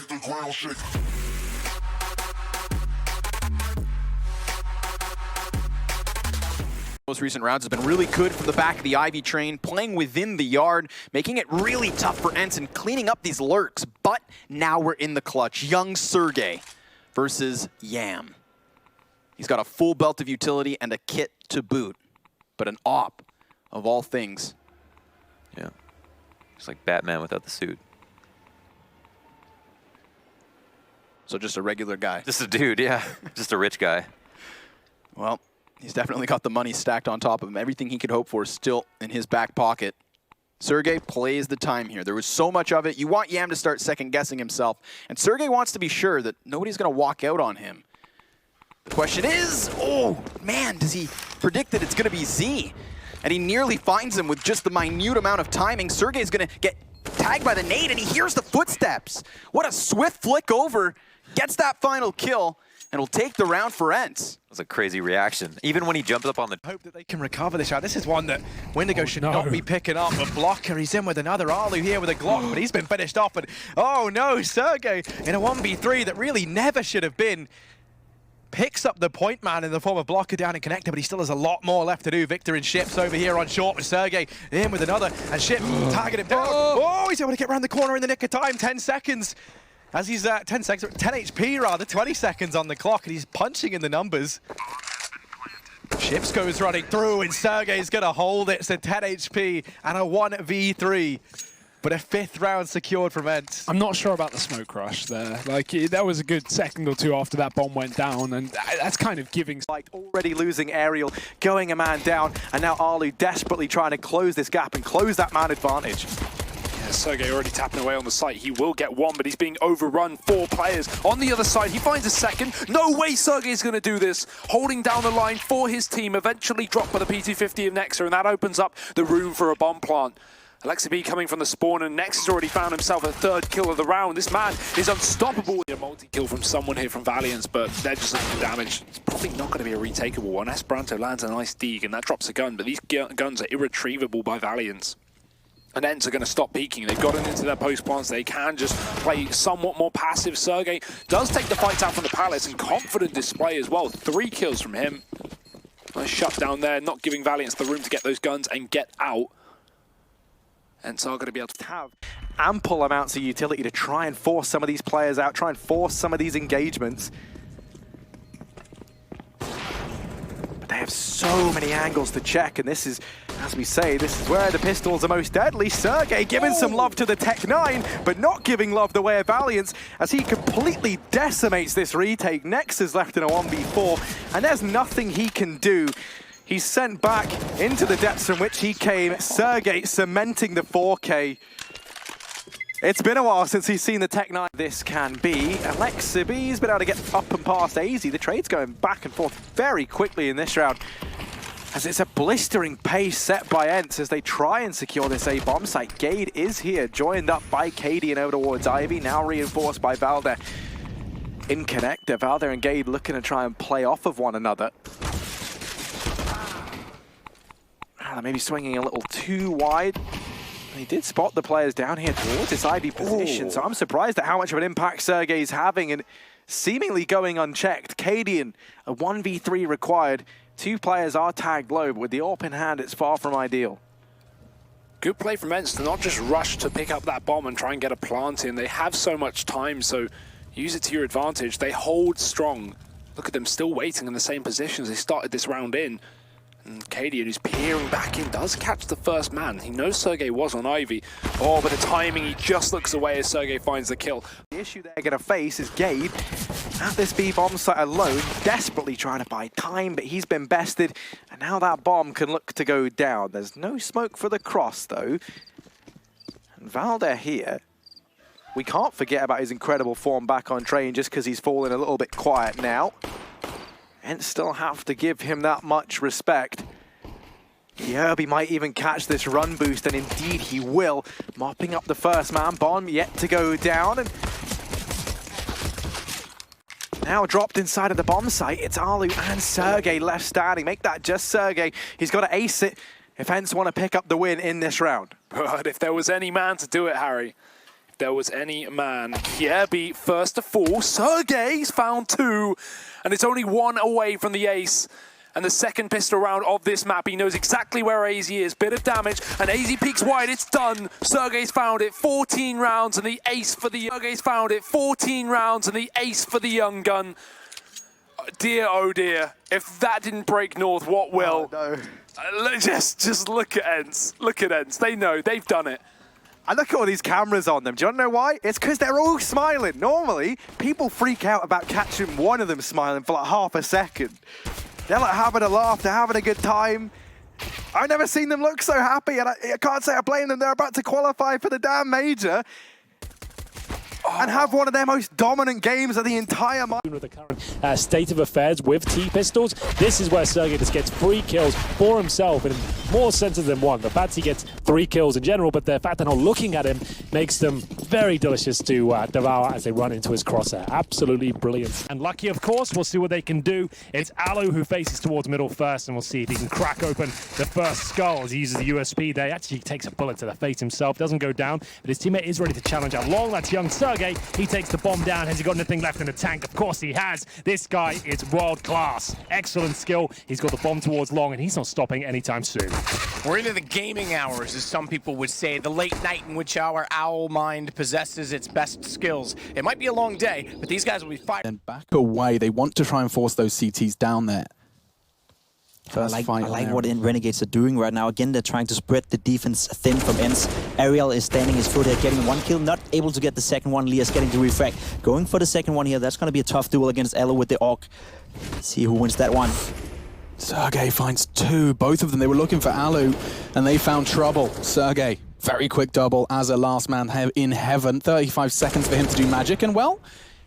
the ground shake. Most recent rounds has been really good from the back of the Ivy train, playing within the yard, making it really tough for ENCE and cleaning up these lurks. But now we're in the clutch. Young Sergej versus Yam. He's got a full belt of utility and a kit to boot, but an op of all things. Yeah, it's like Batman without the suit. So just a regular guy. Just a dude, yeah. Just a rich guy. Well, he's definitely got the money stacked on top of him. Everything he could hope for is still in his back pocket. Sergej plays the time here. There was so much of it. You want Yam to start second-guessing himself. And Sergej wants to be sure that nobody's going to walk out on him. The question is, oh, man, does he predict that it's going to be Z? And he nearly finds him with just the minute amount of timing. Sergej's going to get tagged by the nade, and he hears the footsteps. What a swift flick over. Gets that final kill, and will take the round for ENCE. That's a crazy reaction. Even when he jumps up on the... Hope that they can recover this shot. This is one that Wendigo should not be picking up. A blocker, he's in with another Alu here with a Glock, but he's been finished off. And oh no, Sergej in a 1v3 that really never should have been. Picks up the point man in the form of blocker down and connector, but he still has a lot more left to do. Victor and Ships over here on short, but Sergej in with another, and Ships target him down. Oh, he's able to get around the corner in the nick of time. 10 seconds. As he's 10 seconds, 10 HP rather, 20 seconds on the clock, and he's punching in the numbers. Ships goes running through, and Sergej's gonna hold it. So 10 HP and a 1v3. But a 5th round secured from ENCE. I'm not sure about the smoke rush there. Like, that was a good second or two after that bomb went down, and that's kind of giving. Like already losing Aerial, going a man down, and now Alu desperately trying to close this gap and close that man advantage. Sergej already tapping away on the site. He will get one, but he's being overrun. 4 players on the other side. He finds a second. No way Sergej's going to do this. Holding down the line for his team. Eventually dropped by the P250 of Nexa, and that opens up the room for a bomb plant. Hltv coming from the spawn, and Nexa's already found himself a 3rd kill of the round. This man is unstoppable. A multi-kill from someone here from Valiance, but they're just looking for damage. It's probably not going to be a retakeable one. Esperanto lands a nice dig, and that drops a gun, but these guns are irretrievable by Valiance. And ENCE are going to stop peeking. They've gotten into their post plants. They can just play somewhat more passive. Sergej does take the fight out from the Palace, and confident display as well. 3 kills from him. Nice shutdown there, not giving Valiance the room to get those guns and get out. ENCE are going to be able to have ample amounts of utility to try and force some of these players out, try and force some of these engagements. But they have so many angles to check, and this is, as we say, this is where the pistols are most deadly. Sergej giving some love to the Tech 9, but not giving love the way of Valiance as he completely decimates this retake. Nexa's left in a 1v4, and there's nothing he can do. He's sent back into the depths from which he came. Sergej cementing the 4K. It's been a while since he's seen the Tech 9. This can be. Hltv has been able to get up and past AZ. The trade's going back and forth very quickly in this round, as it's a blistering pace set by ENCE as they try and secure this A bomb site. Gade is here, joined up by Katie and over towards Ivy, now reinforced by Valder. In connector, Valder and Gade looking to try and play off of one another. Maybe swinging a little too wide. He did spot the players down here towards this Ivy position, so I'm surprised at how much of an impact Sergej's having, and seemingly going unchecked. Cadian, a 1v3 required. 2 players are tagged low, but with the AWP in hand, it's far from ideal. Good play from ENCE to not just rush to pick up that bomb and try and get a plant in. They have so much time, so use it to your advantage. They hold strong. Look at them still waiting in the same position as they started this round in. And Cadian, who's peering back in, does catch the first man. He knows Sergej was on Ivy. Oh, but the timing, he just looks away as Sergej finds the kill. The issue they're going to face is Gade at this B bomb site alone, desperately trying to buy time, but he's been bested, and now that bomb can look to go down. There's no smoke for the cross, though. And Valder here, we can't forget about his incredible form back on train just because he's fallen a little bit quiet now. And still have to give him that much respect. Yerby might even catch this run boost, and indeed he will. Mopping up the first man, bomb yet to go down. And now dropped inside of the bomb site. It's Alu and Sergej left standing. Make that just Sergej. He's got to ace it if ENCE want to pick up the win in this round. But if there was any man to do it, Harry, there was any man. Jere first to fall. Sergej's found 2, and it's only 1 away from the ace. And the second pistol round of this map, he knows exactly where AZ is. Bit of damage, and AZ peeks wide, it's done. Sergej's found it, 14 rounds, and the ace for the... Sergej's found it, 14 rounds, and the ace for the young gun. Dear, oh dear, if that didn't break North, what will? Oh, no. Just look at ENCE. Look at ENCE. They know. They've done it. I look at all these cameras on them. Do you want to know why? It's because they're all smiling. Normally, people freak out about catching one of them smiling for like half a second. They're like having a laugh. They're having a good time. I've never seen them look so happy, and I can't say I blame them. They're about to qualify for the damn major. And have one of their most dominant games of the entire month. With the current state of affairs with T-pistols, this is where Sergej just gets 3 kills for himself in more senses than one. The fact he gets 3 kills in general, but the fact they're not looking at him makes them very delicious to devour as they run into his crosshair. Absolutely brilliant. And lucky, of course, we'll see what they can do. It's Alu who faces towards middle first, and we'll see if he can crack open the first skull as he uses the USP there. Actually takes a bullet to the face himself, doesn't go down, but his teammate is ready to challenge out long. That's young Sergej. He takes the bomb down. Has he got anything left in the tank? Of course he has. This guy is world class. Excellent skill. He's got the bomb towards long, and he's not stopping anytime soon. We're into the gaming hours, as some people would say, the late night in which our owl mind possesses its best skills. It might be a long day, but these guys will be fighting. And back away. They want to try and force those CTs down there. I like what Renegades are doing right now. Again, they're trying to spread the defense thin from ENCE. Ariel is standing his foot here, getting 1 kill, not able to get the second one. Lias getting the refrag. Going for the second one here. That's going to be a tough duel against Alu with the AUG. See who wins that one. Sergej finds 2. Both of them, they were looking for Alu, and they found trouble. Sergej, very quick double as a last man in heaven. 35 seconds for him to do magic, and well,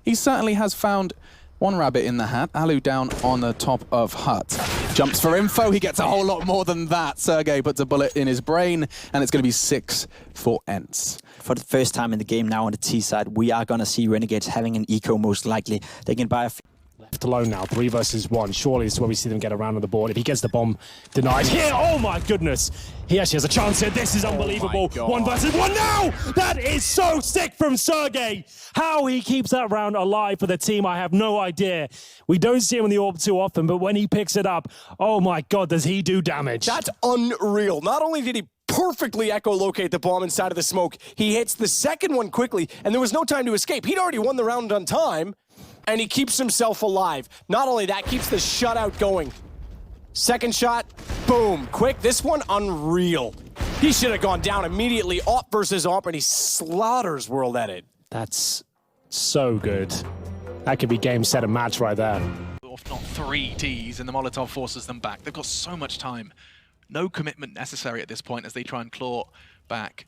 he certainly has found one rabbit in the hat. Alu down on the top of hut. Jumps for info, he gets a whole lot more than that. Sergej puts a bullet in his brain, and it's going to be 6 for ENCE. For the first time in the game now on the T side, we are going to see Renegades having an eco most likely. They can buy a... Left alone now, 3 versus 1. Surely this is where we see them get around on the board. If he gets the bomb denied here, oh my goodness! He actually has a chance here. This is unbelievable. 1 versus 1 now! That is so sick from Sergej! How he keeps that round alive for the team, I have no idea. We don't see him in the orb too often, but when he picks it up, oh my god, does he do damage. That's unreal. Not only did he perfectly echolocate the bomb inside of the smoke, he hits the second one quickly, and there was no time to escape. He'd already won the round on time, and he keeps himself alive. Not only that, keeps the shutout going. Second shot, boom, quick. This one, unreal. He should have gone down immediately. Op versus Op, and he slaughters World Edit. That's so good. That could be game, set, and match right there. If not 3 Ds, and the Molotov forces them back. They've got so much time. No commitment necessary at this point as they try and claw back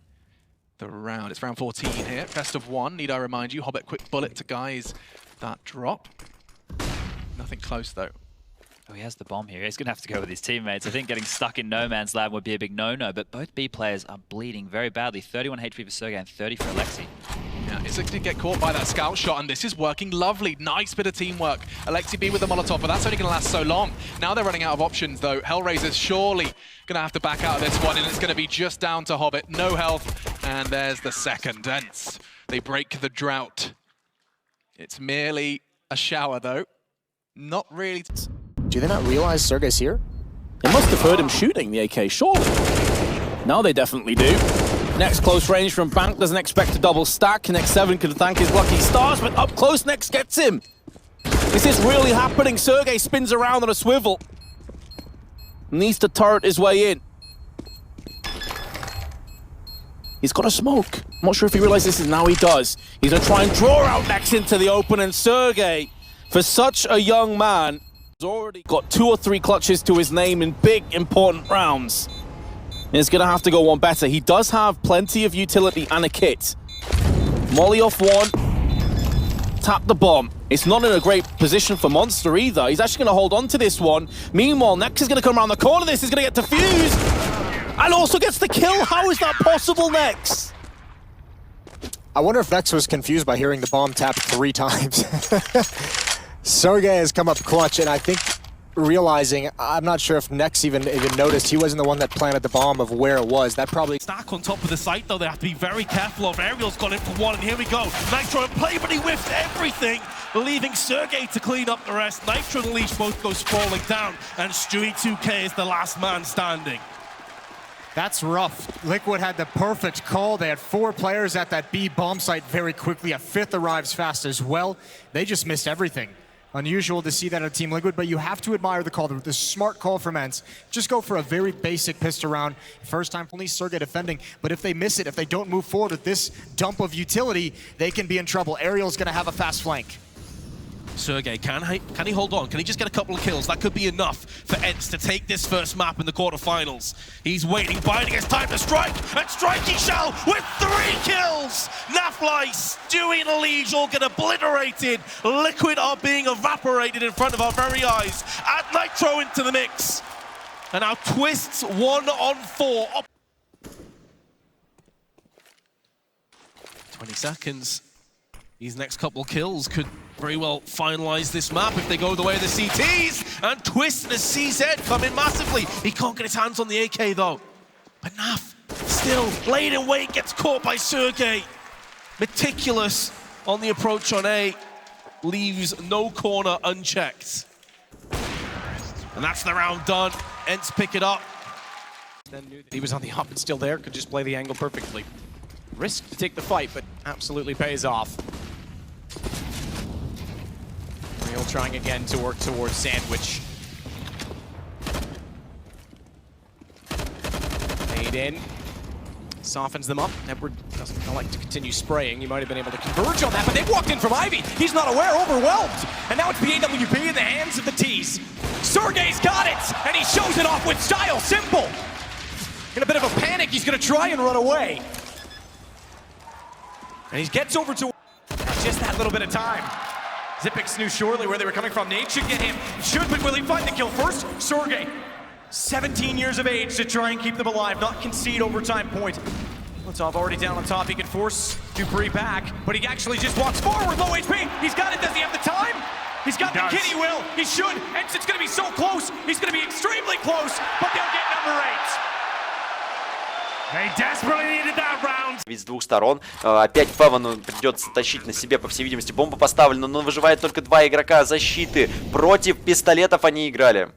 the round. It's round 14 here. Best of 1. Need I remind you, Hobbit quick bullet to guys that drop. Nothing close though. Oh, he has the bomb here. He's going to have to go with his teammates. I think getting stuck in no man's land would be a big no-no, but both B players are bleeding very badly. 31 HP for Sergej and 30 for Alexi. Yeah, it's going to get caught by that scout shot, and this is working lovely. Nice bit of teamwork. Alexi B with the Molotov, but that's only going to last so long. Now they're running out of options, though. Hellraiser's surely going to have to back out of this one, and it's going to be just down to Hobbit. No health, and there's the second. ENCE, they break the drought. It's merely a shower, though. Not really... Do they not realize Sergej's here? They must have heard him shooting the AK, surely. Now they definitely do. Next close range from Bank, doesn't expect a double stack. Next 7 can thank his lucky stars, but up close Next gets him. This is really happening. Sergej spins around on a swivel. Needs to turret his way in. He's got a smoke. I'm not sure if he realizes this, now he does. He's gonna try and draw out Next into the open, and Sergej, for such a young man, has already got 2 or 3 clutches to his name in big, important rounds. And he's gonna have to go one better. He does have plenty of utility and a kit. Molly off 1. Tap the bomb. It's not in a great position for Monster either. He's actually gonna hold on to this one. Meanwhile, Nex is gonna come around the corner. This is gonna get defused. And also gets the kill. How is that possible, Nex? I wonder if Nex was confused by hearing the bomb tap 3 times. Sergej has come up clutch, and I think realizing, I'm not sure if Nex even noticed, he wasn't the one that planted the bomb of where it was. That probably... Stack on top of the site, though, they have to be very careful of. Aerial's got in for one, and here we go. Nitro in play, but he whiffed everything, leaving Sergej to clean up the rest. Nitro and Leash both goes falling down, and Stewie 2K is the last man standing. That's rough. Liquid had the perfect call. They had 4 players at that B bomb site very quickly. A 5th arrives fast as well. They just missed everything. Unusual to see that on Team Liquid, but you have to admire the call, the smart call from ENCE. Just go for a very basic pistol round. First time only Sergej defending, but if they miss it, if they don't move forward with this dump of utility, they can be in trouble. Aerial's gonna have a fast flank. Sergej, can he hold on? Can he just get a couple of kills? That could be enough for ENCE to take this first map in the quarterfinals. He's waiting, biding his time to strike, and strike he shall with 3 kills! Nafly, Stewie and Liege all get obliterated. Liquid are being evaporated in front of our very eyes. Add Nitro into the mix. And now Twists 1 on 4. 20 seconds. These next couple kills could very well finalize this map if they go the way of the CTs. And Twist and a CZ come in massively. He can't get his hands on the AK though. But Naf, still laid in wait, gets caught by Sergej. Meticulous on the approach on A. Leaves no corner unchecked. And that's the round done. ENCE pick it up. Then knew that he was on the up and still there, could just play the angle perfectly. Risk to take the fight, but absolutely pays off. Real trying again to work towards Sandwich. Fade in. Softens them up. Edward doesn't like to continue spraying. He might have been able to converge on that, but they walked in from Ivy. He's not aware, overwhelmed. And now it's BAWP in the hands of the T's. Sergej's got it, and he shows it off with style. Simple. In a bit of a panic, he's going to try and run away. And he gets over to just that little bit of time. Zipix knew surely where they were coming from. Nate should get him. Should, but will he find the kill first? Sergej, 17 years of age to try and keep them alive, not concede overtime point. Hltv already down on top. He can force Dupree back, but he actually just walks forward. Low HP. He's got it. Does he have the time? He's got the kid. He will. He should. And it's going to be so close. He's going to be extremely close, but they'll get number 8. They desperately needed that round. Ведь с двух сторон. Опять Февану придется тащить на себе, по всей видимости. Бомба поставлена, но выживает только 2 игрока защиты. Против пистолетов они играли.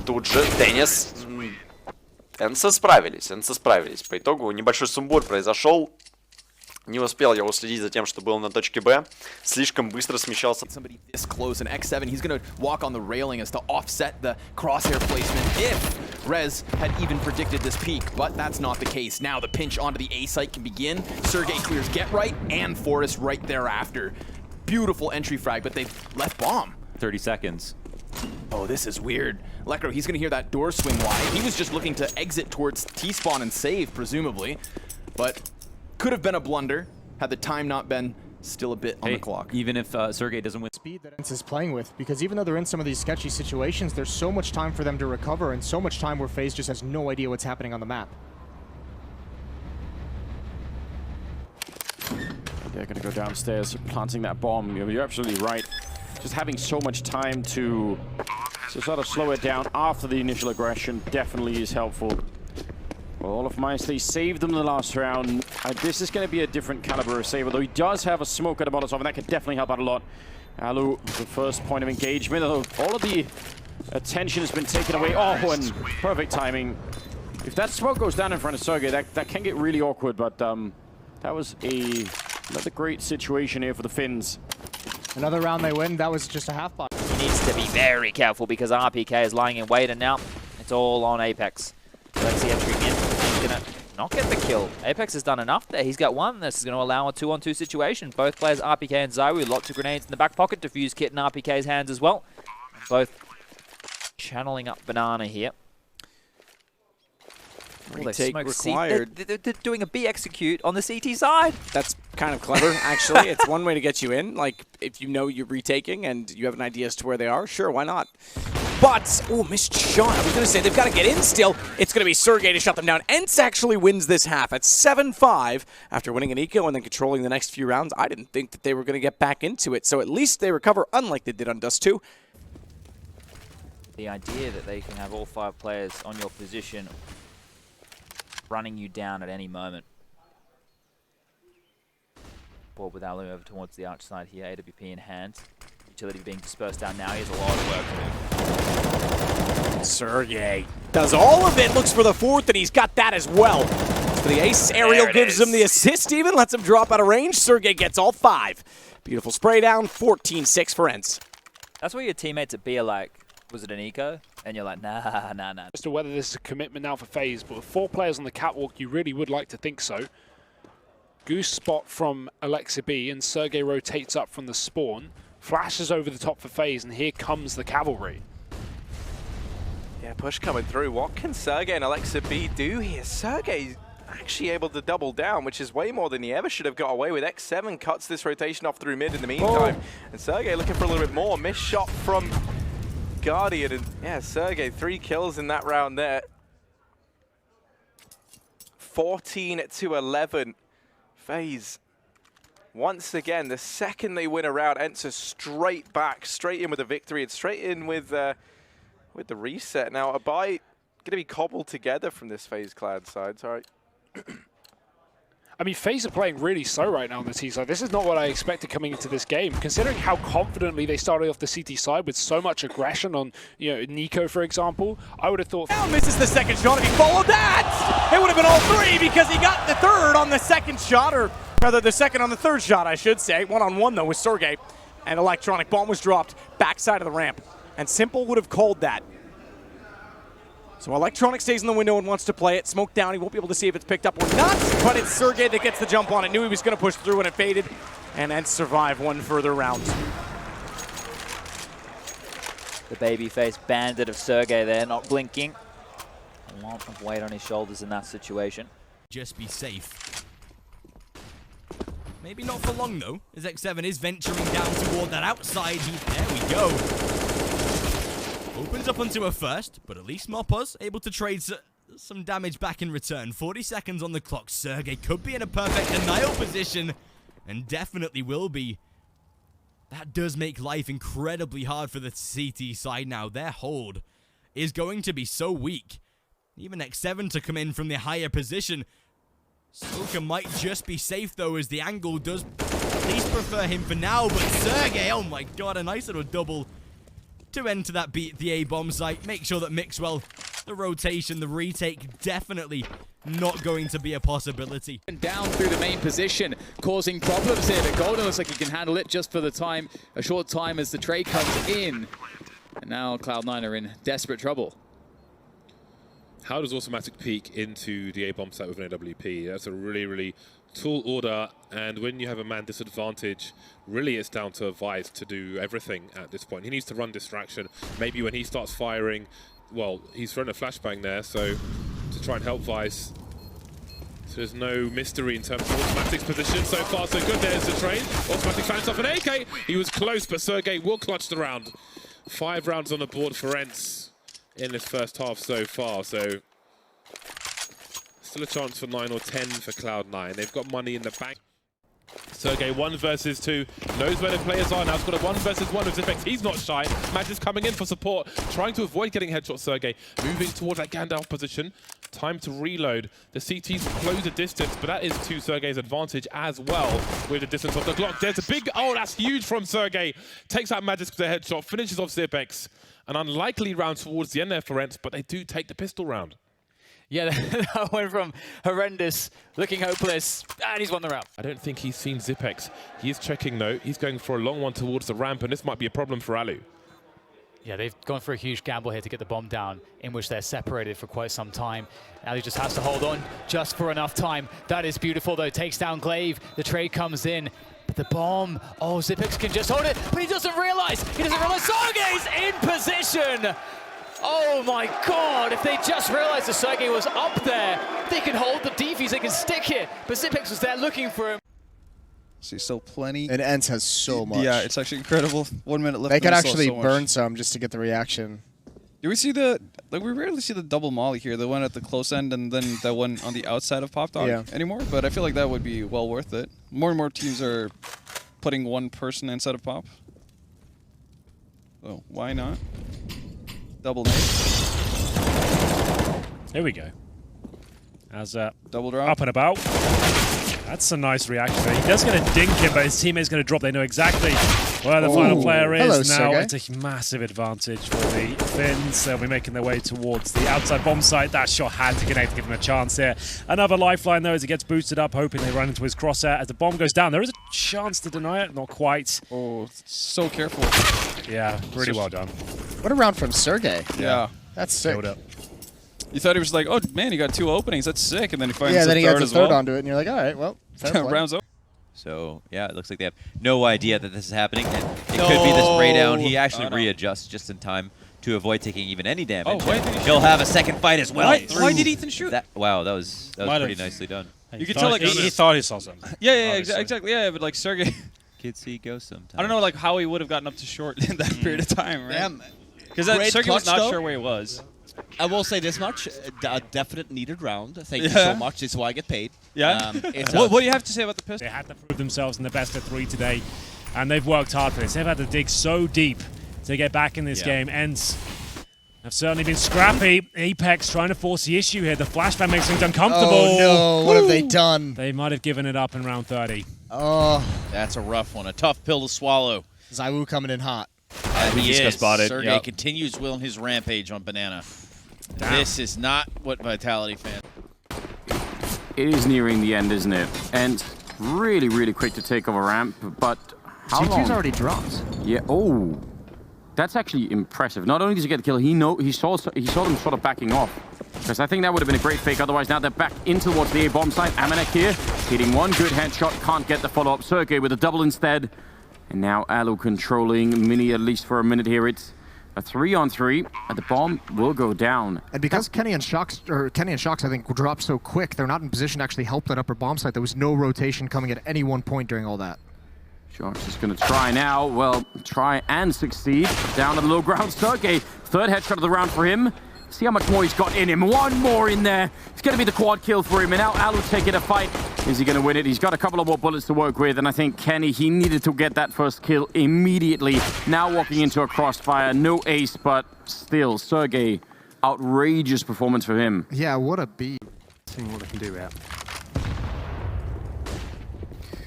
Тут же Деннис. ENCE справились. По итогу небольшой сумбур произошел. Не успел я уследить за тем, что было на точке Б. Слишком быстро смещался. Somebody this close, and X7, he's going to walk on the railing as to offset the crosshair placement if Rez had even predicted this peak, but that's not the case. Now the pinch onto the A site can begin. Sergej clears Get Right and Forest right thereafter. Beautiful entry frag, but they've left bomb. 30 seconds. Oh, this is weird. Lekro, he's going to hear that door swing wide. He was just looking to exit towards T-spawn and save, presumably, but could have been a blunder had the time not been still a bit on the clock. Even if Sergej doesn't win. Speed that ENCE is playing with, because even though they're in some of these sketchy situations, there's so much time for them to recover and so much time where FaZe just has no idea what's happening on the map. They're going to go downstairs, planting that bomb. You're absolutely right. Just having so much time to sort of slow it down after the initial aggression definitely is helpful. Well, all of Mice, they saved them the last round. This is going to be a different caliber of save, although he does have a smoke at a Molotov, and that could definitely help out a lot. Alu, the first point of engagement, although all of the attention has been taken away. Oh, and perfect timing. If that smoke goes down in front of Sergej, that can get really awkward, but that was another great situation here for the Finns. Another round they win, that was just a half box. He needs to be very careful because RPK is lying in wait, and now it's all on Apex. Alexi entering in. He's going to not get the kill. Apex has done enough there. He's got one. This is going to allow a 2-on-2 situation. Both players, RPK and Zawu, lots of grenades in the back pocket. Diffuse kit in RPK's hands as well. Both channeling up Banana here. Retake required. They're doing a B execute on the CT side. That's kind of clever, actually. It's one way to get you in. Like, if you know you're retaking and you have an idea as to where they are, sure, why not? But, oh, missed shot. I was going to say, they've got to get in still. It's going to be Sergej to shut them down. ENCE actually wins this half at 7-5 after winning an eco and then controlling the next few rounds. I didn't think that they were going to get back into it, so at least they recover, unlike they did on Dust 2. The idea that they can have all 5 players on your position running you down at any moment. Ball with Alu over towards the arch side here, AWP in hand. Utility being dispersed down now, he has a lot of work to do. Sergej does all of it, looks for the 4th, and he's got that as well. For the ace, Ariel gives him the assist even, lets him drop out of range. Sergej gets all 5. Beautiful spray down, 14-6 for ENCE. That's where your teammates at B are like, was it an eco? And you're like, nah. As to whether this is a commitment now for FaZe, but with 4 players on the catwalk, you really would like to think so. Goose spot from Alexa B, and Sergej rotates up from the spawn, flashes over the top for FaZe, and here comes the cavalry. Yeah, push coming through. What can Sergej and Alexa B do here? Sergej actually able to double down, which is way more than he ever should have got away with. X7 cuts this rotation off through mid in the meantime. And Sergej looking for a little bit more. Missed shot from Guardian. And yeah, Sergej, 3 kills in that round there. 14-11. FaZe, once again, the second they win a round, ENCE straight back, straight in with a victory, and straight in with the reset. Now, a buy going to be cobbled together from this FaZe Cloud side. Sorry. I mean, FaZe are playing really slow right now on the T side. This is not what I expected coming into this game, considering how confidently they started off the CT side with so much aggression on, you know, Nico, for example. I would have thought... Now misses the second shot. If he followed that, it would have been all 3 because he got the 3rd on the second shot, or rather the second on the 3rd shot, I should say. 1-on-1, though, with Sergej. And Electronic bomb was dropped backside of the ramp. And Simple would have called that. So Electronic stays in the window and wants to play it. Smoke down, he won't be able to see if it's picked up or not, but it's Sergej that gets the jump on it. Knew he was going to push through and it faded, and ENCE survive 1 further round. The babyface bandit of Sergej there, not blinking. A lot of weight on his shoulders in that situation. Just be safe. Maybe not for long though, as X7 is venturing down toward that outside. There we go. Opens up onto a first, but at least Moppa's able to trade some damage back in return. 40 seconds on the clock. Sergej could be in a perfect denial position, and definitely will be. That does make life incredibly hard for the CT side now. Their hold is going to be so weak. Even X7 to come in from the higher position. Soka might just be safe though, as the angle does at least prefer him for now, but Sergej, oh my god, a nice little double to enter that beat the A-bomb site. Make sure that Mixwell, the rotation, the retake, definitely not going to be a possibility. And down through the main position, causing problems here. But Golden looks like he can handle it just for the time, a short time as the trade comes in. And now Cloud9 are in desperate trouble. How does automatic peek into the A-bomb site with an AWP? That's a really, really tall order, and when you have a man disadvantage, really it's down to Vice to do everything at this point. He needs to run distraction. Maybe when he starts firing, well, he's thrown a flashbang there, so to try and help Vice. So there's no mystery in terms of Automatic's position. So far, so good. There's the trade. Automatic finds off an AK. He was close, but Sergej will clutch the round. 5 rounds on the board for ENCE in this first half so far, so still a chance for 9 or 10 for Cloud9. They've got money in the bank. Sergej 1 versus 2, knows where the players are now. He's got a 1 versus 1 with Zipex. He's not shy. Magic's coming in for support, trying to avoid getting headshot. Sergej moving towards that Gandalf position. Time to reload. The CTs close the distance, but that is to Sergej's advantage as well with the distance of the Glock. There's a big, oh, that's huge from Sergej. Takes out Magic with the headshot, finishes off Zipex. An unlikely round towards the end there for ENCE, but they do take the pistol round. Yeah, that went from horrendous, looking hopeless, and he's won the round. I don't think he's seen Zipex. He is checking though. He's going for a long one towards the ramp, and this might be a problem for Alu. Yeah, they've gone for a huge gamble here to get the bomb down, in which they're separated for quite some time. Alu just has to hold on just for enough time. That is beautiful though, takes down Glaive, the trade comes in. But the bomb, oh, Zipex can just hold it, but he doesn't realize Sergej's in position! Oh my god, if they just realized that Sergej was up there, they can hold the defuse, they can stick it, but Zipex was there looking for him. See, still plenty. And ENCE has so much. Yeah, it's actually incredible. 1 minute left. They could actually burn some just to get the reaction. Do we see the, like, we rarely see the double molly here, the one at the close end and then the one on the outside of Pop Dog anymore, but I feel like that would be well worth it. More and more teams are putting one person inside of Pop. So why not? Double nade. Here we go. As double drop. Up and about. That's a nice reaction. He does get a dink in, but his teammate's going to drop. They know exactly where the final player is. Hello, now Sergej. it's a massive advantage for the Finns. They'll be making their way towards the outside bomb site. That shot had to connect to give him a chance here. Another lifeline, though, as he gets boosted up, hoping they run into his crosshair. As the bomb goes down, there is a chance to deny it. Not quite. Oh, so careful. Yeah, really well done. What a round from Sergej. Yeah. That's sick. Up. You thought he was like, oh man, he got 2 openings. That's sick. And then he finds Yeah, then the he third gets a as third well. onto it, and you're like, all right, well, fair play. Rounds over. So, yeah, it looks like they have no idea that this is happening. And it could be the spray down. He actually readjusts just in time to avoid taking even any damage. Oh, why did he He'll have a second fight as well. Why did Ethan shoot? Wow, that was pretty nicely done. You could tell, like, he thought he saw something. Yeah, exactly. Yeah, but like Sergej, Kids see ghosts sometimes. I don't know, like how he would have gotten up to short in that period of time, right? Because Great Sergej was clutch, not though. sure where he was. I will say this much: a definite needed round. Thank you so much. This is why I get paid. Yeah. It's What do you have to say about the pistol? They had to prove themselves in the best of 3 today, and they've worked hard for this. They've had to dig so deep to get back in this game. ENCE have certainly been scrappy. Apex trying to force the issue here. The flashbang makes things uncomfortable. Oh no, what have they done? They might have given it up in round 30. Oh, That's a rough one. A tough pill to swallow. Zywu coming in hot. He just got is. spotted. Sergej Yep. continues willing his rampage on Banana. Damn. This is not what Vitality fans. It is nearing the end, isn't it? And really, really quick to take over ramp, but how long? G2's already dropped. Yeah. Oh, that's actually impressive. Not only did he get the kill, he saw them sort of backing off. Because I think that would have been a great fake. Otherwise, now they're back in towards the A bomb site. Amanek here, hitting one good headshot, can't get the follow-up. Sergej with a double instead. And now Alu controlling Mini at least for a minute here. It's a 3-on-3, and the bomb will go down. And because Kenny and Shocks, I think, dropped so quick, they're not in position to actually help that upper bomb site. There was no rotation coming at any one point during all that. Sharks is going to try now. Well, try and succeed. Down at the low ground, Sergej. Third headshot of the round for him. See how much more he's got in him. One more in there. It's going to be the quad kill for him. And now Alu taking a fight. Is he going to win it? He's got a couple of more bullets to work with. And I think Kenny, he needed to get that first kill immediately. Now walking into a crossfire. No ace, but still, Sergej, outrageous performance for him. Yeah, what a beat. Seeing what they can do here.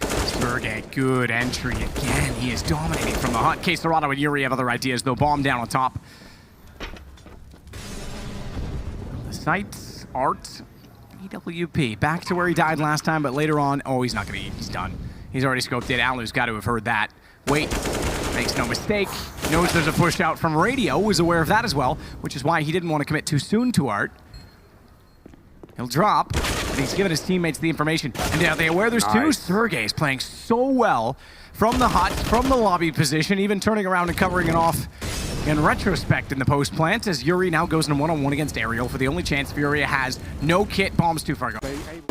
Sergej, good entry again. He is dominating from the hut. Serrano and Yuri have other ideas, though. Bomb down on top. The sights, Art, EWP. Back to where he died last time, but later on, oh, he's not going to eat. He's done. He's already scoped it. Alu's got to have heard that. Wait, makes no mistake. Knows there's a push out from Radio. Was aware of that as well, which is why he didn't want to commit too soon to Art. He'll drop, but he's given his teammates the information. And are they aware there's two? Sergej is playing so well from the hut, from the lobby position, even turning around and covering it off in retrospect in the post plant as Yuri now goes in a one-on-one against Aerial for the only chance Furia has. No kit, bombs too far gone.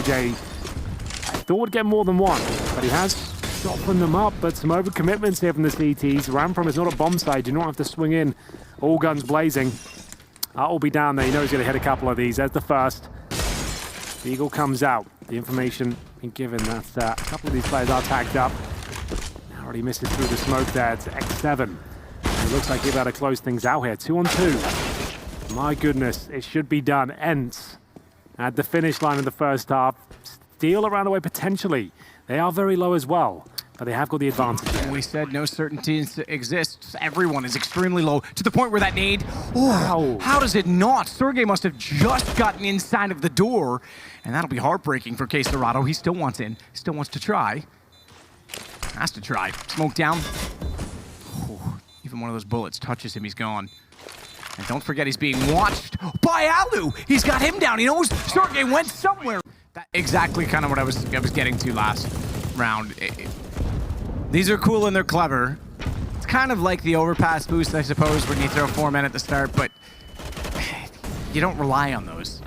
Jay thought would get more than one, but he has softened them up. But some overcommitments here from the CTs. Ramfrom is not a bomb site. You don't have to swing in all guns blazing. That will be down there. You know he's going to hit a couple of these. There's the first. The Eagle comes out. The information being given that a couple of these players are tagged up. Now already misses through the smoke there. It's X7. And it looks like he's about to close things out here. 2-on-2. My goodness, it should be done. ENCE at the finish line of the first half. Steal around the way potentially. They are very low as well, but they have got the advantage here. We said no certainties exist. Everyone is extremely low to the point where that nade. Oh, how does it not? Sergej must have just gotten inside of the door, and that'll be heartbreaking for Serrano. He still wants in, still wants to try. Has to try. Smoke down. Oh, even one of those bullets touches him, he's gone. And don't forget, he's being watched by Alu. He's got him down. He knows Sergej went somewhere. That's exactly kind of what I was getting to last round. These are cool and they're clever. It's kind of like the overpass boost, I suppose, when you throw 4 men at the start, but you don't rely on those.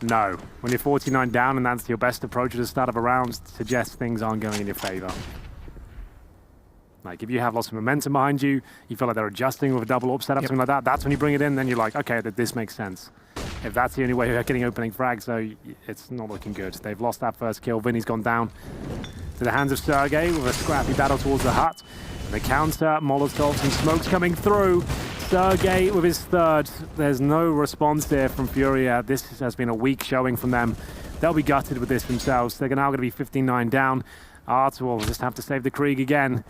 No. When you're 49 down and that's your best approach at the start of a round, suggests things aren't going in your favor. Like, if you have lots of momentum behind you, you feel like they're adjusting with a double up setup, something like that, that's when you bring it in, then you're like, okay, this makes sense. If that's the only way you're getting opening frags, so it's not looking good. They've lost that first kill. Vinny's gone down to the hands of Sergej with a scrappy battle towards the hut. And the counter, Molotovs and smokes coming through. Sergej with his third. There's no response there from Furia. This has been a weak showing from them. They'll be gutted with this themselves. They're now going to be 15-9 down. Art will just have to save the Krieg again.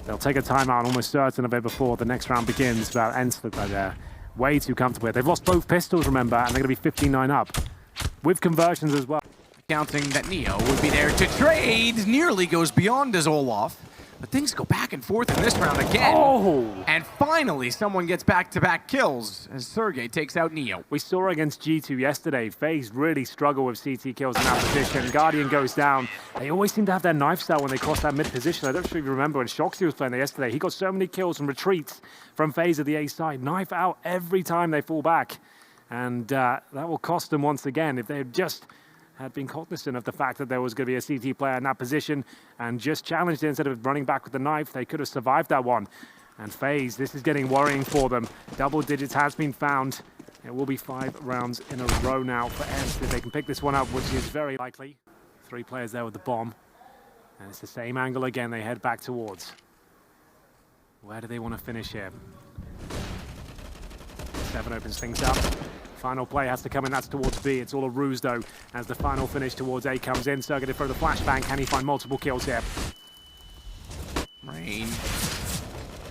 They'll take a timeout, almost certain of it before the next round begins. But ENCE look like they're way too comfortable. They've lost both pistols, remember, and they're going to be 15-9 up. With conversions as well. Counting that Neo would be there to trade. Nearly goes beyond his Olaf. But things go back and forth in this round again. Oh! And finally, someone gets back-to-back kills as Sergej takes out Neo. We saw against G2 yesterday, FaZe really struggle with CT kills in that position. Guardian goes down. They always seem to have their knives out when they cross that mid position. I don't know if you remember when Shoxy was playing there yesterday. He got so many kills and retreats from FaZe at the A side. Knife out every time they fall back. And that will cost them once again. If they had been cognizant of the fact that there was going to be a CT player in that position and just challenged it instead of running back with the knife, they could have survived that one. And FaZe, this is getting worrying for them. Double digits has been found. It will be 5 rounds in a row now for ENCE if they can pick this one up, which is very likely. 3 players there with the bomb. And it's the same angle again they head back towards. Where do they want to finish here? 7 opens things up. Final play has to come in, that's towards B. It's all a ruse, though, as the final finish towards A comes in. Sergej to throw the flashbang. Can he find multiple kills here? Rain.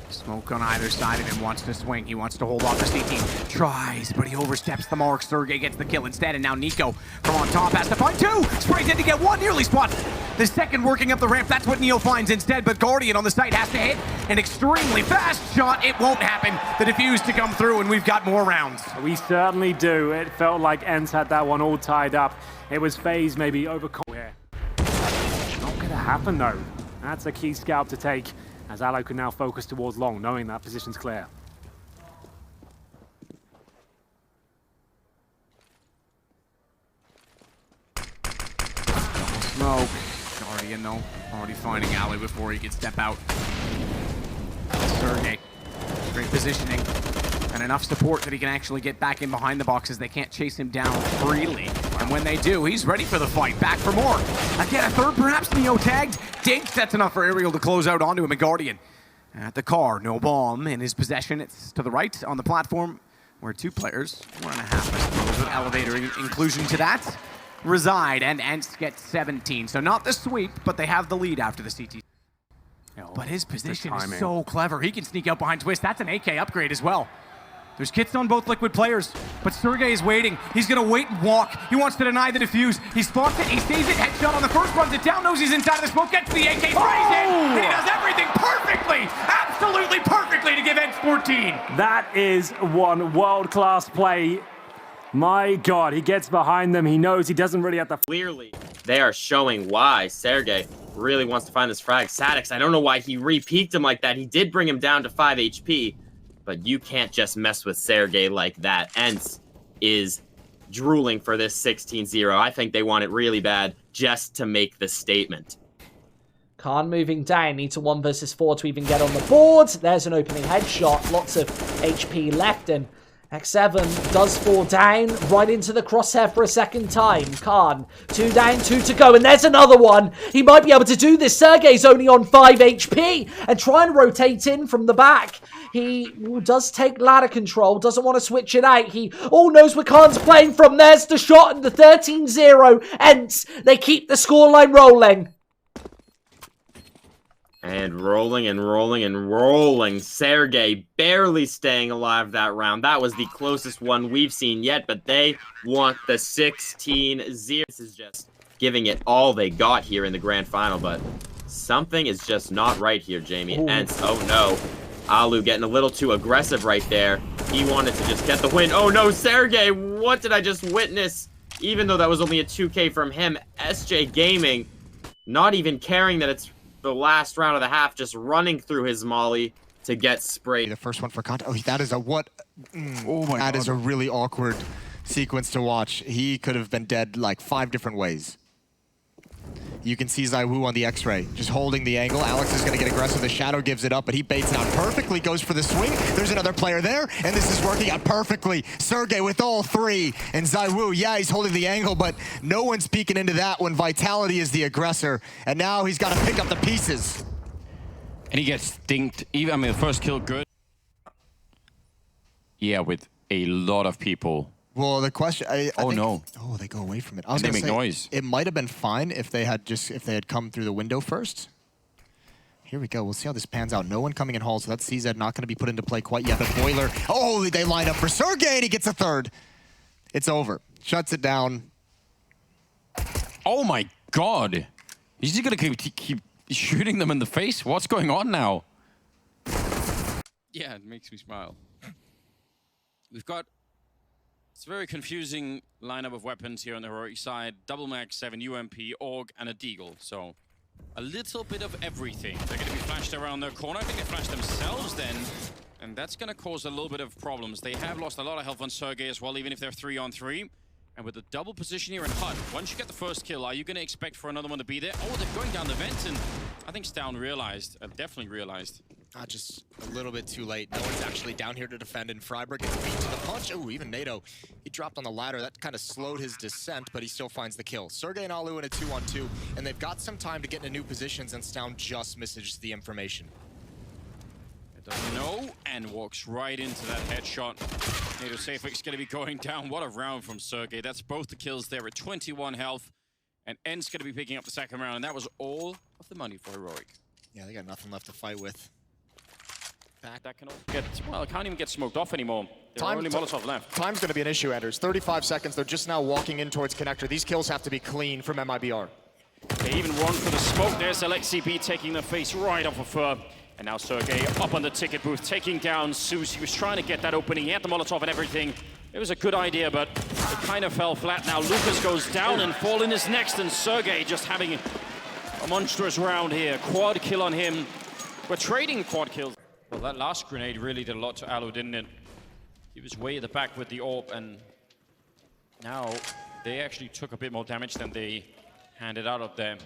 Smoke on either side of him, wants to swing. He wants to hold off the CT. Tries, but he oversteps the mark. Sergej gets the kill instead, and now Nico from on top has to find 2. Sprays in to get 1, nearly spots the second working up the ramp. That's what Neo finds instead, but Guardian on the site has to hit an extremely fast shot. It won't happen. The defuse to come through, and we've got more rounds. We certainly do. It felt like ENCE had that one all tied up. It was FaZe maybe overcome here. Not going to happen, though. That's a key scalp to take, as Alo can now focus towards long, knowing that position's clear. Smoke. Guardian, though, already finding Ali before he can step out. Sergej. Great positioning. And enough support that he can actually get back in behind the boxes. They can't chase him down freely. And when they do, he's ready for the fight. Back for more. Again, a third, perhaps. Neo tagged. Dink. That's enough for Ariel to close out onto him. And Guardian at the car. No bomb in his possession. It's to the right on the platform where 2 players, 1.5, I suppose, with elevator inclusion to that, reside. And ENCE gets 17. So not the sweep, but they have the lead after the CT. But his position is so clever. He can sneak out behind Twist. That's an AK upgrade as well. There's kits on both Liquid players, but Sergej is waiting. He's going to wait and walk. He wants to deny the defuse. He spots it, he sees it, headshot on the first, runs it down, knows he's inside of the smoke, gets the AK, sprays in, and he does everything perfectly, absolutely perfectly to give ENCE 14. That is one world-class play. My God, he gets behind them. He knows he doesn't really have to... Clearly, they are showing why Sergej really wants to find this frag. Sadix, I don't know why he re-peaked him like that. He did bring him down to 5 HP. But you can't just mess with Sergej like that. ENCE is drooling for this 16-0. I think they want it really bad just to make the statement. Khan moving down. Need to 1 versus 4 to even get on the board. There's an opening headshot. Lots of HP left. And X7 does fall down right into the crosshair for a second time. Khan, 2 down, 2 to go. And there's another one. He might be able to do this. Sergej's only on 5 HP. And try and rotate in from the back. He does take ladder control, doesn't want to switch it out. He all knows where Khan's playing from. There's the shot and the 13-0. ENCE, they keep the scoreline rolling. And rolling and rolling and rolling. Sergej barely staying alive that round. That was the closest one we've seen yet, but they want the 16-0. This is just giving it all they got here in the grand final, but something is just not right here, Jamie. ENCE, oh no. Alu getting a little too aggressive right there. He wanted to just get the win. Oh no, Sergej, what did I just witness? Even though that was only a 2K from him, SJ Gaming, not even caring that it's the last round of the half, just running through his molly to get sprayed. The first one for contact. Oh, that is a what? Oh my God. That is a really awkward sequence to watch. He could have been dead like 5 different ways. You can see ZywOo on the X-ray, just holding the angle. Alex is going to get aggressive. The Shadow gives it up, but he baits it out perfectly, goes for the swing. There's another player there, and this is working out perfectly. Sergej with all 3, and ZywOo, yeah, he's holding the angle, but no one's peeking into that when Vitality is the aggressor, and now he's got to pick up the pieces. And he gets dinked. Even, I mean, the first kill, good. Yeah, with a lot of people. Well, the question. I think, no! Oh, they go away from it. I was They gonna make say, noise. It might have been fine if they had come through the window first. Here we go. We'll see how this pans out. No one coming in hall, so that CZ not going to be put into play quite yet. The boiler. Oh, they line up for Sergej, and he gets a third. It's over. Shuts it down. Oh my God! He's just gonna keep shooting them in the face. What's going on now? Yeah, it makes me smile. We've got it's a very confusing lineup of weapons here on the heroic side. Double mag 7 UMP, AUG, and a Deagle. So a little bit of everything. They're going to be flashed around their corner. I think they flashed themselves then. And that's going to cause a little bit of problems. They have lost a lot of health on Sergej as well, even if they're 3-on-3. And with the double position here in HUD, once you get the first kill, are you going to expect for another one to be there? Oh, they're going down the vent, and I think Stown realized, definitely realized. Just a little bit too late. No one's actually down here to defend, and Freiburg gets beat to the punch. Oh, even NATO. He dropped on the ladder. That kind of slowed his descent, but he still finds the kill. Sergej and Alu in a 2-on-2, and they've got some time to get into new positions, and Stown just misses the information. Doesn't know, and walks right into that headshot. NATO Safex going to be going down. What a round from Sergej. That's both the kills there at 21 health. And ENCE going to be picking up the second round, and that was all of the money for Heroic. Yeah, they got nothing left to fight with. That can all get, well, it can't even get smoked off anymore. There are only Molotov left. Time's going to be an issue, Anders. 35 seconds. They're just now walking in towards connector. These kills have to be clean from MIBR. They even run for the smoke. There's Hltv taking the face right off of her. And now Sergej up on the ticket booth, taking down Zeus. He was trying to get that opening. He had the Molotov and everything. It was a good idea, but it kind of fell flat. Now Lucas goes down and Fallen is next, and Sergej just having a monstrous round here. Quad kill on him. We're trading quad kills. Well, that last grenade really did a lot to Alu, didn't it? He was way at the back with the AWP, and now they actually took a bit more damage than they handed out up there.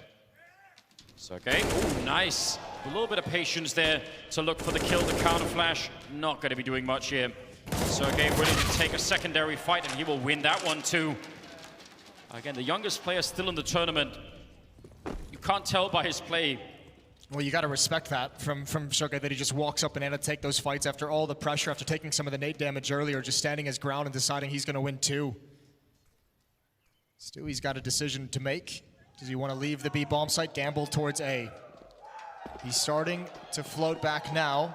Sergej, oh, nice. A little bit of patience there to look for the kill, the counter flash. Not going to be doing much here. Sergej willing to take a secondary fight, and he will win that one too. Again, the youngest player still in the tournament. You can't tell by his play. Well, you got to respect that from Sergej, that he just walks up and in to take those fights after all the pressure, after taking some of the nade damage earlier, just standing his ground and deciding he's going to win two. Stewie's got a decision to make. Does he want to leave the B bomb site, gamble towards A? He's starting to float back now.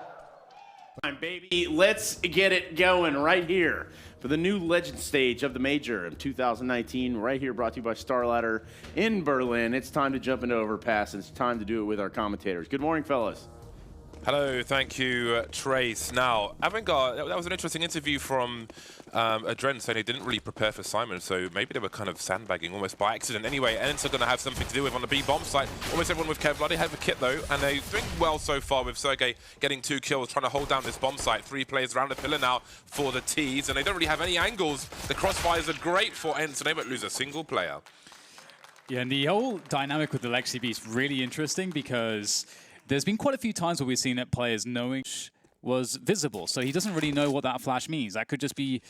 Baby, let's get it going right here for the new legend stage of the Major in 2019, right here, brought to you by Starladder in Berlin. It's time to jump into Overpass, and it's time to do it with our commentators. Good morning, fellas. Hello, thank you, Trace. Now, Avangard, that was an interesting interview from Adren saying they didn't really prepare for Simon, so maybe they were kind of sandbagging almost by accident. Anyway, ENCE are going to have something to do with on the B bomb site. Almost everyone with Kevlar, they have a kit though, and they're doing well so far with Sergej getting 2 kills, trying to hold down this bomb site. 3 players around the pillar now for the T's, and they don't really have any angles. The crossfires are great for ENCE, and they won't lose a single player. Yeah, and the whole dynamic with the Hltv is really interesting because there's been quite a few times where we've seen that players knowing was visible, so he doesn't really know what that flash means. That could just be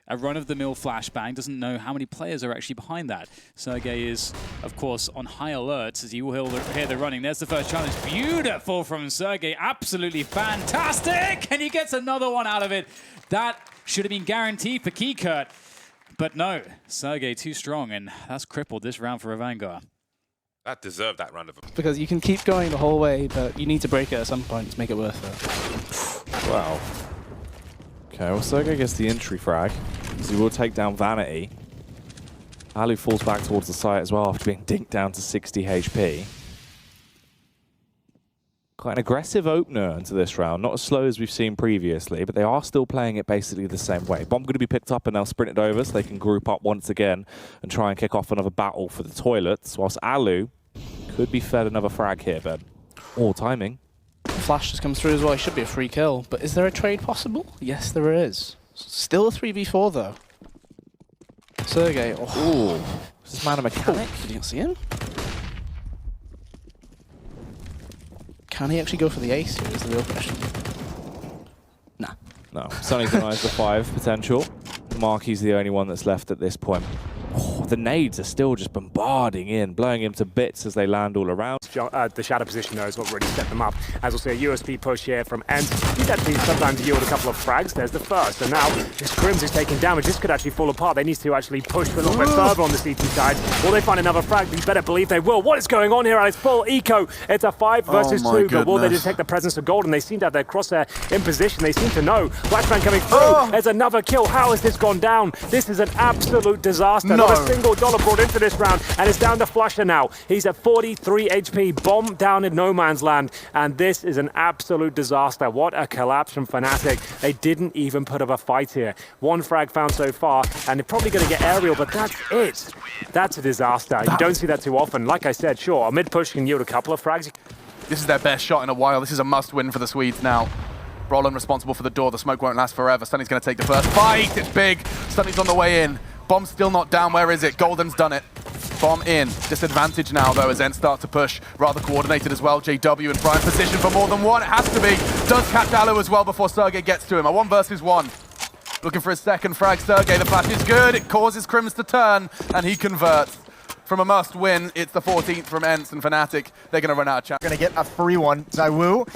a run-of-the-mill flashbang, doesn't know how many players are actually behind that. Sergej is, of course, on high alert as you will hear the running. There's the first challenge. Beautiful from Sergej, absolutely fantastic! And he gets another one out of it. That should have been guaranteed for Kikert, but no, Sergej too strong, and that's crippled this round for Avangard. That deserved that round of applause. Because you can keep going the whole way, but you need to break it at some point to make it worth it. Wow. Okay, well, Sergej gets the entry frag, so he will take down Vanity. Alu falls back towards the site as well after being dinked down to 60 HP. Quite an aggressive opener into this round, not as slow as we've seen previously, but they are still playing it basically the same way. Bomb going to be picked up and they'll sprint it over so they can group up once again and try and kick off another battle for the toilets, whilst Alu could be fed another frag here, but all timing. Flash just comes through as well. It should be a free kill, but is there a trade possible? Yes, there is. Still a 3v4 though. Sergej, oh, is this man a mechanic? Oh, did you not see him? Can he actually go for the ace here is the real question. Nah. No, Sunny denies the 5 potential. Marky's the only one that's left at this point. Oh, the nades are still just bombarding in, blowing him to bits as they land all around. the shadow position though is what really set them up. As we'll see a USP push here from ENCE. He's actually sometimes yield a couple of frags. There's the first, and now this Crims is taking damage. This could actually fall apart. They need to actually push a little bit further on the CT side. Will they find another frag? You better believe they will. What is going on here, Alex? Full eco. It's a 5 versus 2, but will they detect the presence of Golden? They seem to have their crosshair in position. They seem to know. Flashbang coming through. There's another kill. How has this gone down? This is an absolute disaster. Not a single dollar brought into this round, and it's down to Flasher now. He's at 43 HP, bomb down in no man's land, and this is an absolute disaster. What a collapse from Fnatic. They didn't even put up a fight here. 1 frag found so far, and they're probably going to get aerial, but that's it. That's a disaster. You don't see that too often. Like I said, sure, a mid-push can yield a couple of frags. This is their best shot in a while. This is a must-win for the Swedes now. Roland responsible for the door. The smoke won't last forever. Sunny's going to take the first fight. It's big. Sunny's on the way in. Bomb's still not down. Where is it? Golden's done it. Bomb in. Disadvantage now, though, as ENCE start to push. Rather coordinated as well. JW in prime position for more than one. It has to be. Does catch Alu as well before Sergej gets to him. A 1 versus 1. Looking for his second frag. Sergej, the flash is good. It causes Crims to turn, and he converts. From a must-win, it's the 14th from ENCE and Fnatic. They're going to run out of chance. Going to get a free one. Zywoo.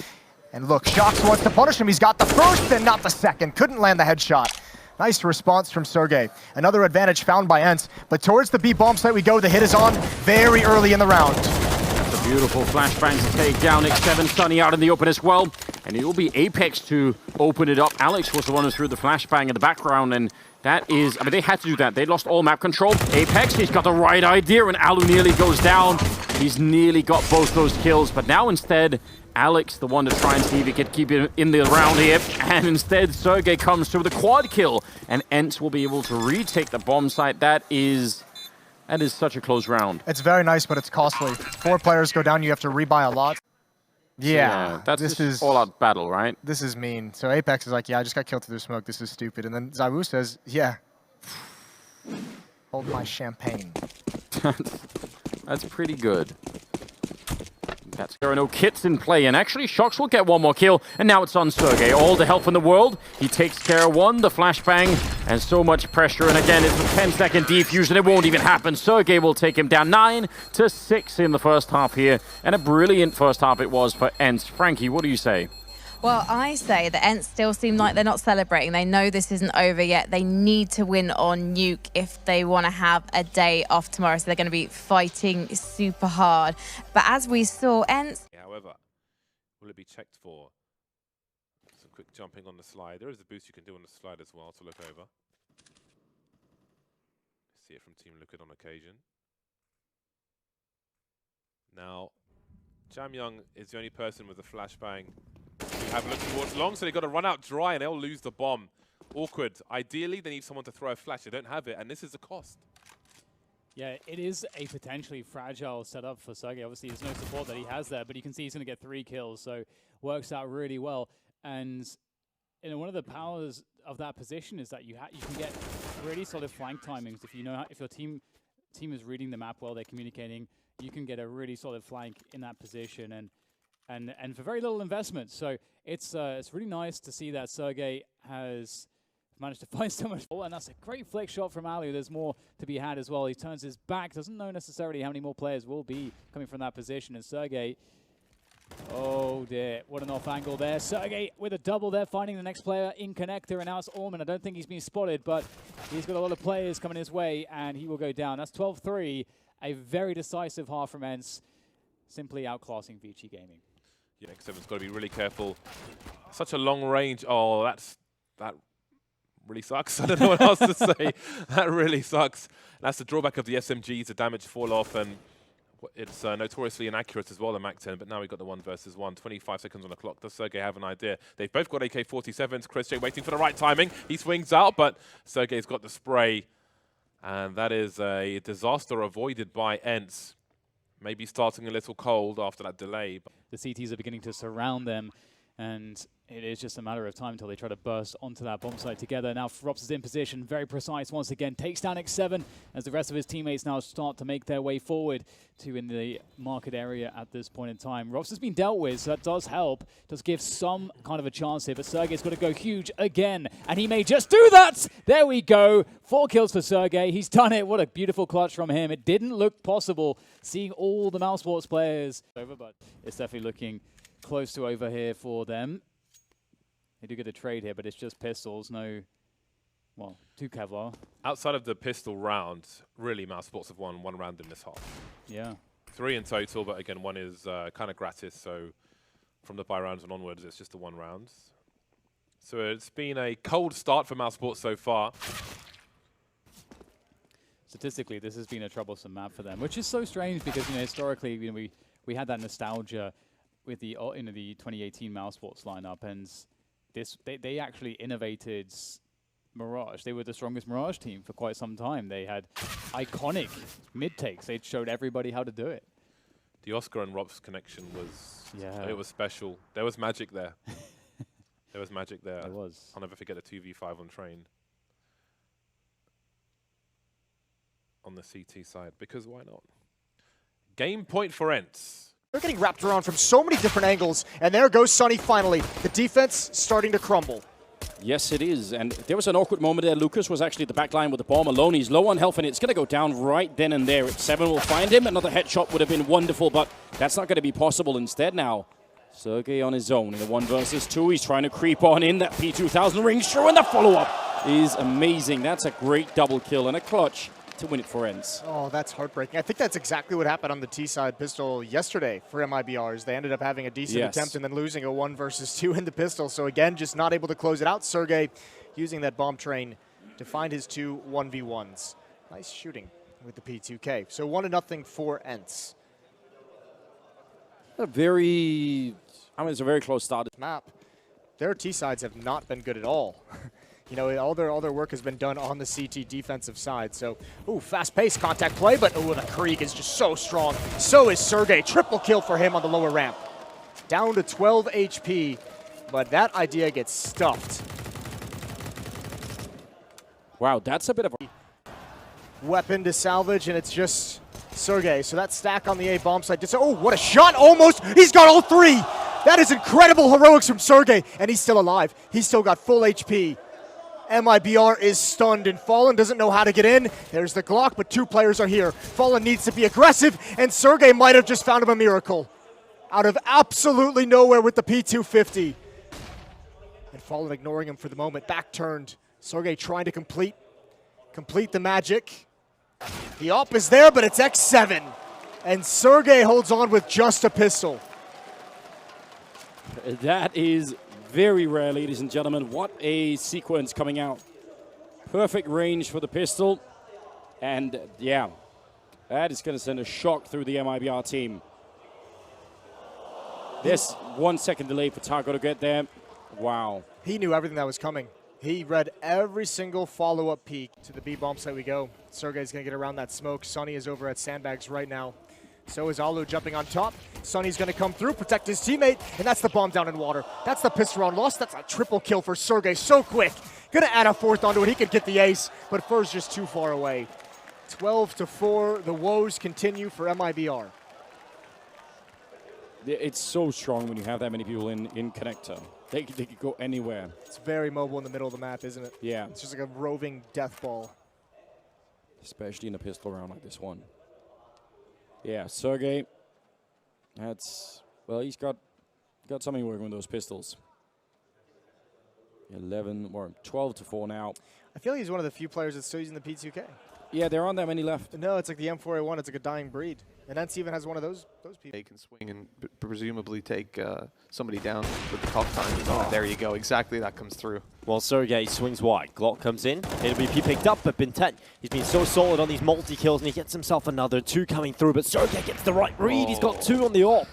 And look, Shox wants to punish him. He's got the first and not the second. Couldn't land the headshot. Nice response from Sergej. Another advantage found by ENCE. But towards the B bomb site we go. The hit is on very early in the round. That's a beautiful flashbang to take down. X7 Sunny out in the open as well. And it will be Apex to open it up. Alex was the one who threw the flashbang in the background, and that is, I mean, they had to do that. They lost all map control. Apex, he's got the right idea, and Alu nearly goes down. He's nearly got both those kills, but now instead, Alex, the one to try and see if he could keep it in the round here, and instead Sergej comes through the quad kill, and ENCE will be able to retake the bomb site. That is such a close round. It's very nice, but it's costly. 4 players go down, you have to rebuy a lot. Yeah, that's this is all-out battle, right? This is mean. So Apex is like, yeah, I just got killed through the smoke. This is stupid. And then Zywoo says, yeah, hold my champagne. That's pretty good. There are no kits in play, and actually Shox will get 1 more kill, and now it's on Sergej. All the help in the world. He takes care of 1, the flashbang, and so much pressure, and again, it's a 10-second defuse, and it won't even happen. Sergej will take him down 9-6 in the first half here, and a brilliant first half it was for ENCE. Frankie, what do you say? Well, I say that ENCE still seem like they're not celebrating. They know this isn't over yet. They need to win on Nuke if they want to have a day off tomorrow. So they're going to be fighting super hard. But as we saw, ENCE... However, will it be checked for? Some quick jumping on the slide. There is a boost you can do on the slide as well to look over. See it from Team Liquid on occasion. Now, Jamyoung is the only person with a flashbang who have looked towards long, so they've got to run out dry and they'll lose the bomb. Awkward. Ideally, they need someone to throw a flash. They don't have it, and this is the cost. Yeah, it is a potentially fragile setup for Sergej. Obviously, there's no support that he has there, but you can see he's going to get 3 kills, so works out really well. And one of the powers of that position is that you can get really solid flank timings. If you know if your team is reading the map well, they're communicating, you can get a really solid flank in that position, and for very little investment. So it's really nice to see that Sergej has managed to find so much. And that's a great flick shot from Alu. There's more to be had as well. He turns his back, doesn't know necessarily how many more players will be coming from that position. And Sergej, oh dear, what an off angle there. Sergej with a double there, finding the next player in connector, and now it's Orman. I don't think he's been spotted, but he's got a lot of players coming his way, and he will go down. That's 12-3, a very decisive half from ENCE, simply outclassing Vici Gaming. Yeah, X7's got to be really careful. Such a long range. Oh, that really sucks. I don't know what else to say. That really sucks. That's the drawback of the SMGs, the damage fall off, and it's notoriously inaccurate as well, the MAC-10, but now we've got the 1 versus 1. 25 seconds on the clock. Does Sergej have an idea? They've both got AK-47s. Christian waiting for the right timing. He swings out, but Sergej's got the spray, and that is a disaster avoided by ENCE. Maybe starting a little cold after that delay. The CTs are beginning to surround them, And it is just a matter of time until they try to burst onto that bomb site together. Now Frops is in position, very precise once again, takes down X7 as the rest of his teammates now start to make their way forward to in the market area at this point in time. Rops has been dealt with, so that does help, does give some kind of a chance here, but Sergej's got to go huge again, and he may just do that! There we go, 4 kills for Sergej, he's done it, what a beautiful clutch from him. It didn't look possible seeing all the Mousesports players over, but it's definitely looking close to over here for them. They do get a trade here, but it's just pistols, no, well, 2 Kevlar. Outside of the pistol round, really, Mousesports have won 1 round in this half. Yeah. 3 in total, but again, 1 is kind of gratis, so from the buy rounds and onwards, it's just the 1 round. So it's been a cold start for Mousesports so far. Statistically, this has been a troublesome map for them, which is so strange because, you know, historically, you know, we had that nostalgia with the the 2018 Mousesports lineup, and they actually innovated Mirage. They were the strongest Mirage team for quite some time. They had iconic mid takes. They showed everybody how to do it. The Oscar and Rob's connection was, yeah, it was special. There was magic there. There was magic there. There was. I'll never forget the 2v5 on train. On the CT side, because why not? Game point for ENCE. They're getting wrapped around from so many different angles, and there goes Sunny finally. The defense starting to crumble. Yes, it is, and there was an awkward moment there. Lucas was actually at the back line with the bomb alone. He's low on health, and it's going to go down right then and there. 7 will find him. Another headshot would have been wonderful, but that's not going to be possible instead now. Sergej on his own in a 1 versus 2. He's trying to creep on in. That P2000 rings true, and the follow-up is amazing. That's a great double kill and a clutch to win it for ENCE. Oh, that's heartbreaking. I think that's exactly what happened on the T-side pistol yesterday for MIBRs. They ended up having a decent attempt and then losing a 1 versus 2 in the pistol. So again, just not able to close it out. Sergej using that bomb train to find his 2 1v1s. Nice shooting with the P2K. So 1-0 for ENCE. It's a very close start. Map. Their T-sides have not been good at all. You know, all their work has been done on the CT defensive side. So, ooh, fast-paced contact play, but ooh, the Krieg is just so strong. So is Sergej. Triple kill for him on the lower ramp. Down to 12 HP, but that idea gets stuffed. Wow, that's a bit of a weapon to salvage, and it's just Sergej. So that stack on the A bomb site. Oh, what a shot! Almost. He's got all 3. That is incredible heroics from Sergej, and he's still alive. He's still got full HP. MIBR is stunned, and Fallen doesn't know how to get in. There's the Glock, but 2 players are here. Fallen needs to be aggressive, and Sergej might have just found him a miracle. Out of absolutely nowhere with the P250. And Fallen ignoring him for the moment. Back turned. Sergej trying to complete the magic. The op is there, but it's X7. And Sergej holds on with just a pistol. That is very rare, ladies and gentlemen. What a sequence coming out. Perfect range for the pistol. And yeah, that is going to send a shock through the MIBR team. There's 1 second delay for Targo to get there. Wow. He knew everything that was coming. He read every single follow-up peek. To the B bomb site we go. Sergej's going to get around that smoke. Sunny is over at sandbags right now. So is Alu jumping on top. Sunny's going to come through, protect his teammate, and that's the bomb down in water. That's the pistol round lost. That's a triple kill for Sergej. So quick. Going to add a 4th onto it. He could get the ace, but Fur's just too far away. 12-4. The woes continue for MIBR. It's so strong when you have that many people in connector. They could go anywhere. It's very mobile in the middle of the map, isn't it? Yeah. It's just like a roving death ball. Especially in a pistol round like this one. Yeah, Sergej, he's got something working with those pistols. 12-4 now. I feel like he's one of the few players that's still using the P2K. Yeah, there aren't that many left. No, it's like the M4A1. It's like a dying breed. And ENCE even has one of those people. They can swing and presumably take somebody down with the cock time. Oh, there you go. Exactly, that comes through. Well, Sergej swings wide. Glock comes in. AWP picked up, but Bintet, he's been so solid on these multi-kills, and he gets himself another 2 coming through. But Sergej gets the right read. He's got 2 on the AWP.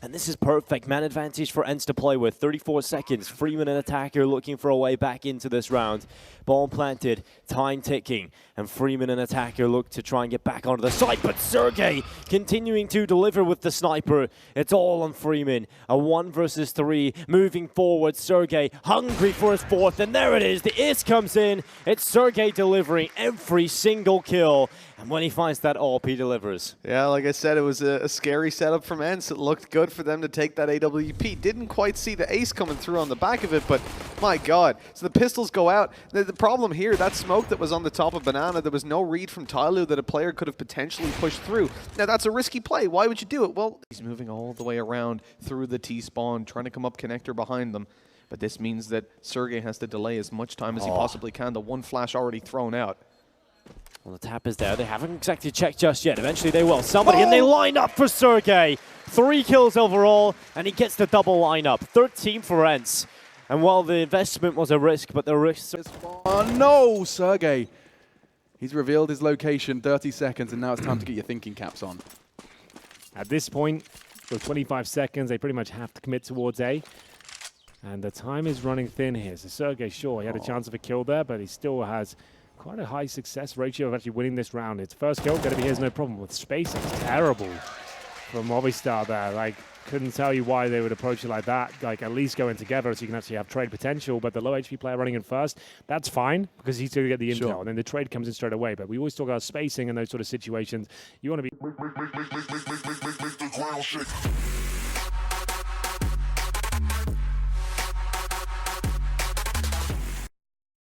And this is perfect. Man advantage for ENCE to play with. 34 seconds. Freeman and Attacker looking for a way back into this round. Bomb planted. Time ticking. And Freeman and Attacker look to try and get back onto the site. But Sergej continuing to deliver with the sniper. It's all on Freeman. A 1 versus 3. Moving forward. Sergej hungry for his 4th. And there it is. The IS comes in. It's Sergej delivering every single kill. And when he finds that AWP, he delivers. Yeah, like I said, it was a scary setup from ENCE. It looked good for them to take that AWP. Didn't quite see the ace coming through on the back of it, but my God. So the pistols go out. The problem here, that smoke that was on the top of Banana, there was no read from Tyloo that a player could have potentially pushed through. Now, that's a risky play. Why would you do it? Well, he's moving all the way around through the T-spawn, trying to come up connector behind them. But this means that Sergej has to delay as much time as he possibly can. The one flash already thrown out. Well, the tap is there. They haven't exactly checked just yet. Eventually they will. Somebody, and they line up for Sergej. 3 kills overall, and he gets the double lineup. 13 for ENCE. And while the investment was a risk, but the risk... Oh no, Sergej. He's revealed his location, 30 seconds, and now it's time to get your thinking caps on. At this point, with 25 seconds, they pretty much have to commit towards A. And the time is running thin here. So Sergej, sure, he had a chance of a kill there, but he still has quite a high success ratio of actually winning this round. It's first kill, going to be his, no problem. With spacing, terrible from Movistar there. Like, couldn't tell you why they would approach it like that. Like, at least going together so you can actually have trade potential. But the low HP player running in first, that's fine because he's going to get the intel. And then the trade comes in straight away. But we always talk about spacing and those sort of situations. You want to be...